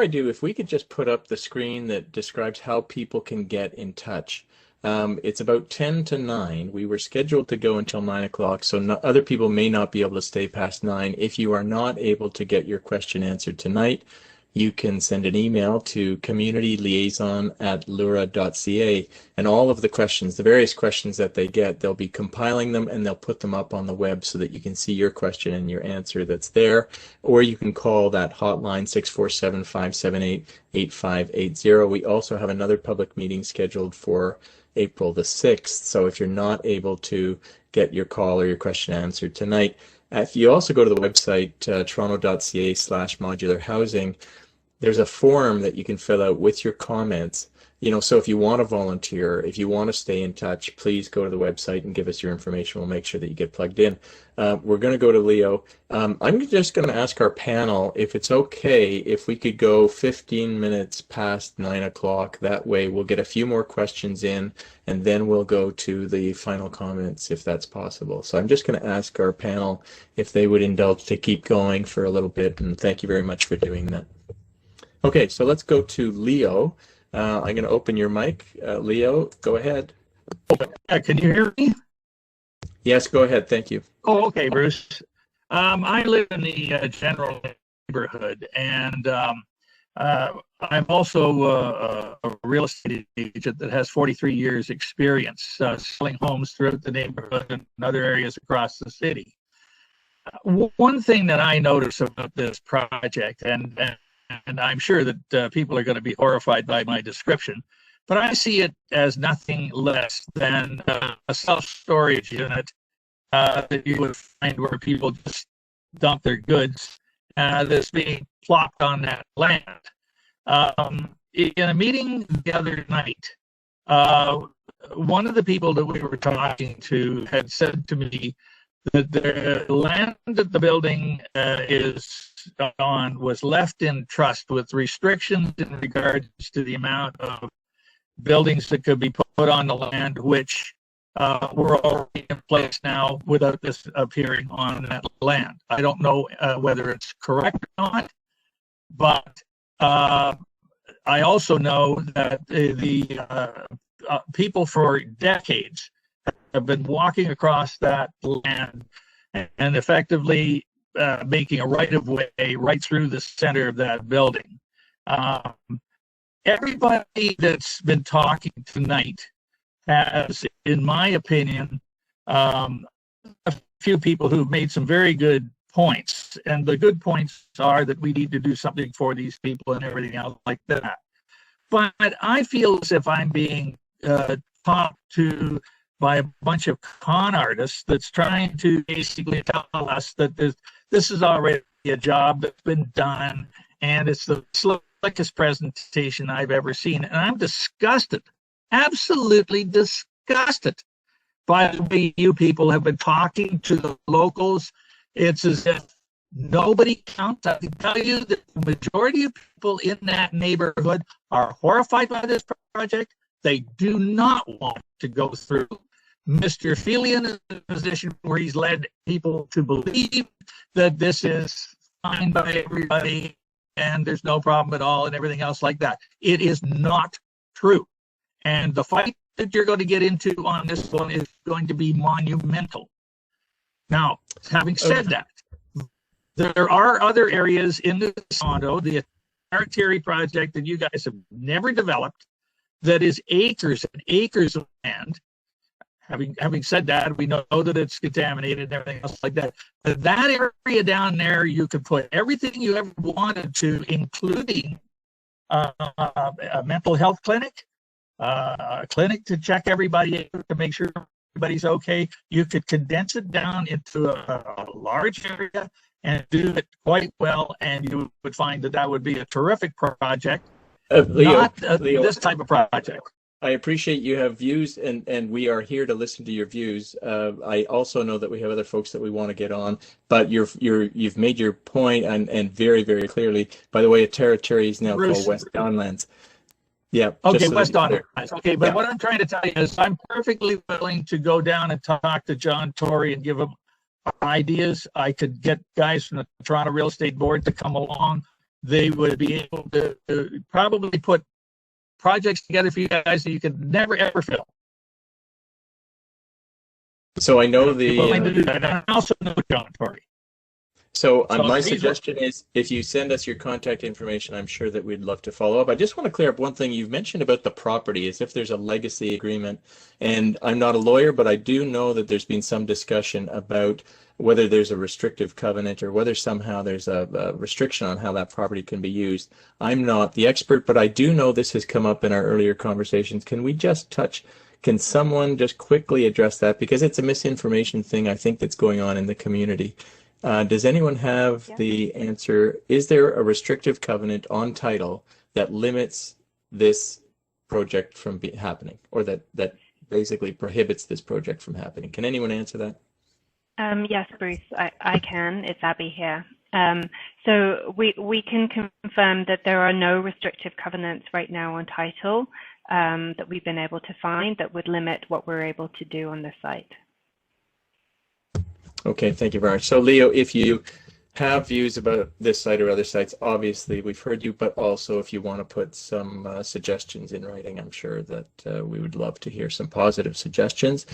I do, if we could just put up the screen that describes how people can get in touch. It's about 10 to 9. We were scheduled to go until 9 o'clock, so no, other people may not be able to stay past 9. If you are not able to get your question answered tonight, you can send an email to communityliaison@lura.ca, and all of the questions, the various questions that they get, they'll be compiling them and they'll put them up on the web so that you can see your question and your answer that's there. Or you can call that hotline 647-578-8580. We also have another public meeting scheduled for April the 6th, so if you're not able to get your call or your question answered tonight, if you also go to the website toronto.ca/modular housing, there's a form that you can fill out with your comments. So if you want to volunteer, if you want to stay in touch, please go to the website and give us your information. We'll make sure that you get plugged in. We're going to go to Leo. I'm just going to ask our panel if it's okay if we could go 15 minutes past 9 o'clock. That way we'll get a few more questions in, and then we'll go to the final comments if that's possible. So I'm just going to ask our panel if they would indulge to keep going for a little bit, and thank you very much for doing that. Okay, so let's go to Leo. I'm going to open your mic. Leo, go ahead. Can you hear me? Yes, go ahead. Thank you. Oh, okay, Bruce. I live in the general neighborhood, and I'm also a real estate agent that has 43 years experience selling homes throughout the neighborhood and other areas across the city. One thing that I notice about this project, and I'm sure that people are going to be horrified by my description, but I see it as nothing less than a self-storage unit that you would find where people just dump their goods that's being plopped on that land. In a meeting the other night, one of the people that we were talking to had said to me that the land that the building is on was left in trust with restrictions in regards to the amount of buildings that could be put on the land, which were already in place now without this appearing on that land. I don't know whether it's correct or not, but I also know that the people for decades have been walking across that land and effectively making a right-of-way right through the center of that building. Everybody that's been talking tonight has, in my opinion, a few people who've made some very good points, and the good points are that we need to do something for these people and everything else like that. But I feel as if I'm being talked to by a bunch of con artists that's trying to basically tell us that this is already a job that's been done, and it's the slickest presentation I've ever seen. And I'm disgusted, absolutely disgusted by the way you people have been talking to the locals. It's as if nobody counts. I can tell you that the majority of people in that neighborhood are horrified by this project. They do not want to go through. Mr. Filion is in a position where he's led people to believe that this is fine by everybody and there's no problem at all and everything else like that. It is not true. And the fight that you're going to get into on this one is going to be monumental. Now, having said that, there are other areas in the condo, the Artillery project that you guys have never developed, that is acres and acres of land. Having said that, we know that it's contaminated and everything else like that. But that area down there, you could put everything you ever wanted to, including a mental health clinic, a clinic to check everybody to make sure everybody's okay. You could condense it down into a large area and do it quite well, and you would find that that would be a terrific project, Leo, Leo, this type of project. I appreciate you have views, and we are here to listen to your views. I also know that we have other folks that we want to get on, but you've made your point and very, very clearly. By the way, a territory is now called West Donlands. Yeah. Okay, West Donlands. Okay, but what I'm trying to tell you is I'm perfectly willing to go down and talk to John Tory and give him ideas. I could get guys from the Toronto Real Estate Board to come along. they would be able to probably put projects together for you guys that you could never ever fill. So I know Willing to do that. And also know John Tory. So my these suggestion is if you send us your contact information, I'm sure that we'd love to follow up. I just want to clear up one thing you've mentioned about the property, as if there's a legacy agreement. And I'm not a lawyer, but I do know that there's been some discussion about whether there's a restrictive covenant or whether somehow there's a restriction on how that property can be used. I'm not the expert, but I do know this has come up in our earlier conversations. Can we just touch, can someone just quickly address that? Because it's a misinformation thing, I think, that's going on in the community. Does anyone have the answer? Is there a restrictive covenant on title that limits this project from happening, or that basically prohibits this project from happening? Can anyone answer that? Yes, Bruce, I can. It's Abby here. So we can confirm that there are no restrictive covenants right now on title that we've been able to find that would limit what we're able to do on this site. Okay, thank you very much. So Leo, if you have views about this site or other sites, obviously we've heard you, but also if you want to put some suggestions in writing, I'm sure that we would love to hear some positive suggestions.